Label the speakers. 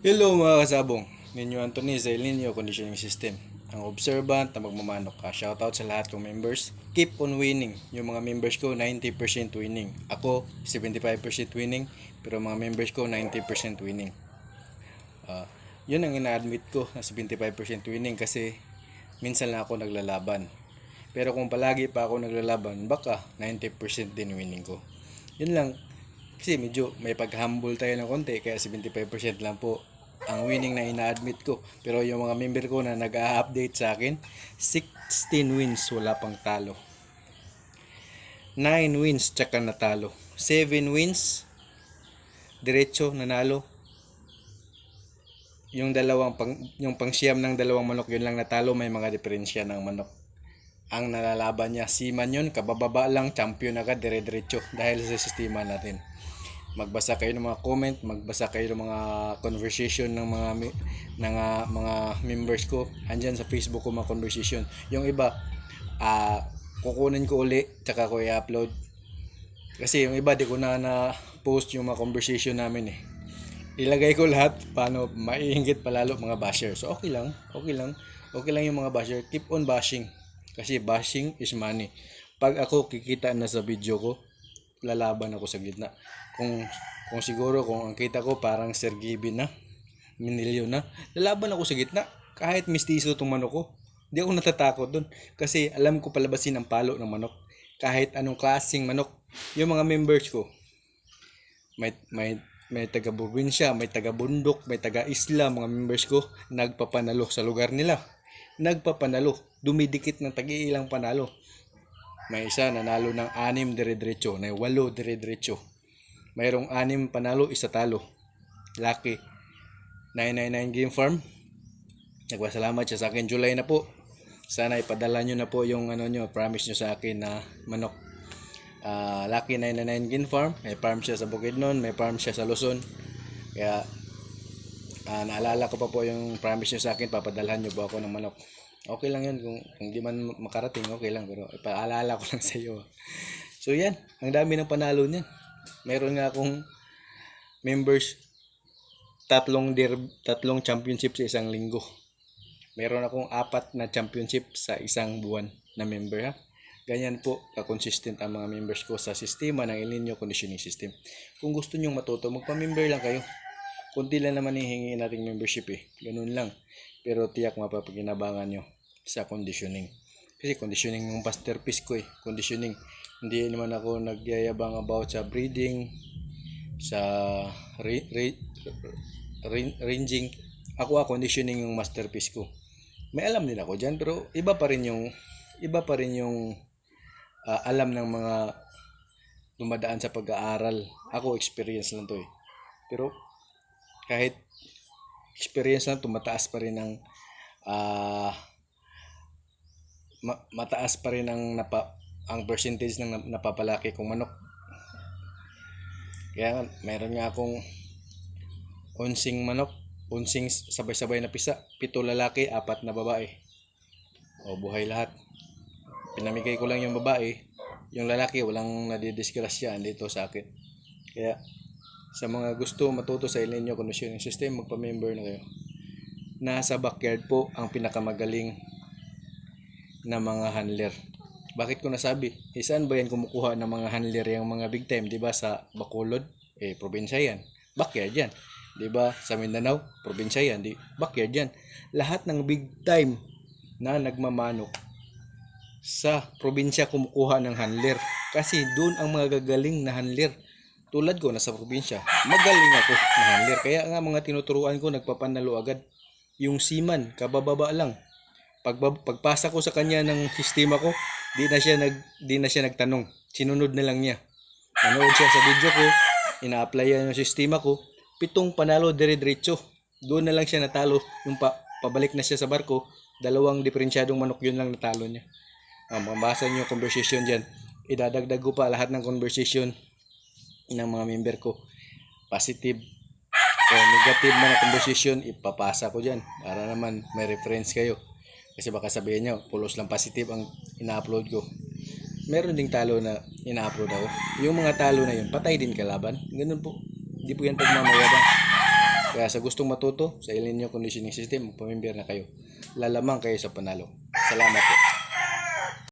Speaker 1: Hello mga kasabong, ninyo Anthony sa El Nino Conditioning System. Ang observant na magmamanok ka. Shoutout sa lahat kong members. Keep on winning. Yung mga members ko 90% winning. Ako 75% winning, pero mga members ko 90% winning. Ah, yun ang ina-admit ko na 75% winning kasi minsan lang ako naglalaban. Pero kung palagi pa ako naglalaban, baka 90% din winning ko. Yun lang. Kasi medyo may pag-humble tayo ng konti, kaya 75% lang po ang winning na ina-admit ko. Pero yung mga member ko na nag-a-update sa akin, 16 wins, wala pang talo. 9 wins, tsaka natalo. 7 wins, diretso nanalo. Yung pangsiyam ng dalawang manok, yun lang natalo, may mga diferensya ng manok. Ang nalalaban niya, Seaman yun, kabababa lang, champion agad, dire-diretso dahil sa sistema natin. Magbasa kayo ng mga comment, magbasa kayo ng mga conversation ng mga members ko. Andyan sa Facebook ko mga conversation. Yung iba, kukunin ko uli, tsaka ko i-upload. Kasi yung iba, di ko na post yung mga conversation namin eh. Ilagay ko lahat paano maiinggit palalo mga basher. So okay lang, okay lang. Okay lang yung mga basher. Keep on bashing. Kasi bashing is money. Pag ako kikita na sa video ko, lalaban ako sa gitna. Kung siguro kung ang kita ko parang Sir Gibin na, minilyo na, lalaban ako sa gitna. Kahit mistiso itong manok ko. Hindi ako natatakot dun. Kasi alam ko palabasin ang palo ng manok. Kahit anong klaseng manok. Yung mga members ko, may taga probinsya, may taga bundok, may taga isla, mga members ko nagpapanalo sa lugar nila. Nagpapanalo, dumidikit ng tag-iilang panalo. May isa nanalo ng 6 dire-diretso, na 8 dire-diretso. Mayroong 6 panalo, isa talo. Lucky. 999 Game Farm. Nagpasalamat siya sa akin. July na po. Sana ipadala nyo na po yung promise nyo sa akin na manok. Lucky 999 Game Farm. May farm siya sa Bukidnon, may farm siya sa Luzon. Kaya naalala ko pa po yung promise nyo sa akin, papadalhan nyo po ako ng manok. Okay lang yun, kung di man makarating, okay lang, pero ipaalala ko lang sa iyo. So yan, ang dami ng panalo niyan. Meron nga akong members, tatlong championship sa isang linggo. Meron akong 4 na championship sa isang buwan na member ha. Ganyan po ka-consistent ang mga members ko sa sistema ng El Nino Conditioning System. Kung gusto nyong matuto, magpa-member lang kayo. Kunti lang naman hihingi nating membership eh. Ganun lang. Pero tiyak mapapaginabangan nyo sa conditioning. Kasi conditioning yung masterpiece ko eh. Conditioning. Hindi naman ako nagyayabang about sa breeding, sa ranging. Ako conditioning yung masterpiece ko. May alam din ako dyan, pero iba pa rin yung alam ng mga dumadaan sa pag-aaral. Ako experience lang to eh. Pero kahit experience lang, tumataas pa rin ang mataas pa rin ang percentage ng napapalaki kong manok. Kaya meron nga akong unsing manok, unsing sabay-sabay na pisa, 7 lalaki, 4 na babae. O buhay lahat. Pinamigay ko lang yung babae, yung lalaki walang nadidisgrasya dito sa akin. Kaya sa mga gusto matuto sa El Nino Conditioning System, magpa-member na kayo. Nasa backyard po ang pinakamagaling na mga handler. Bakit ko nasabi? Saan ba yan kumukuha ng mga handler yung mga big time? Diba sa Bacolod? Probinsya yan. Backyard yan. Diba sa Mindanao? Probinsya yan. Backyard yan. Lahat ng big time na nagmamanok sa probinsya kumukuha ng handler. Kasi doon ang mga gagaling na handler. Tulad ko, nasa probinsya, magaling ako na handler. Kaya nga mga tinuturuan ko, nagpapanalo agad. Yung Seaman, kabababa lang. Pagpasa ko sa kanya ng sistema ko, di na siya nagtanong. Sinunod na lang niya. Nanood siya sa video ko, ina-applyan yung sistema ko, 7 panalo dire-diretso. Doon na lang siya natalo. Yung pabalik na siya sa barko, 2 diferensyadong manok yun lang natalo niya. Mabasa niyo yung conversation diyan. Idadagdag ko pa lahat ng conversation ng mga member ko. Positive o negative man na conversation, ipapasa ko diyan para naman may reference kayo. Kasi baka sabihin nyo, pulos lang positive ang ina-upload ko. Meron ding talo na ina-upload ako. Yung mga talo na yun, patay din kalaban. Ganun po. Hindi po yan pagmamayabang. Kaya sa gustong matuto sa El Nino Conditioning System, magpamimber na kayo. Lalamang kayo sa panalo. Salamat po.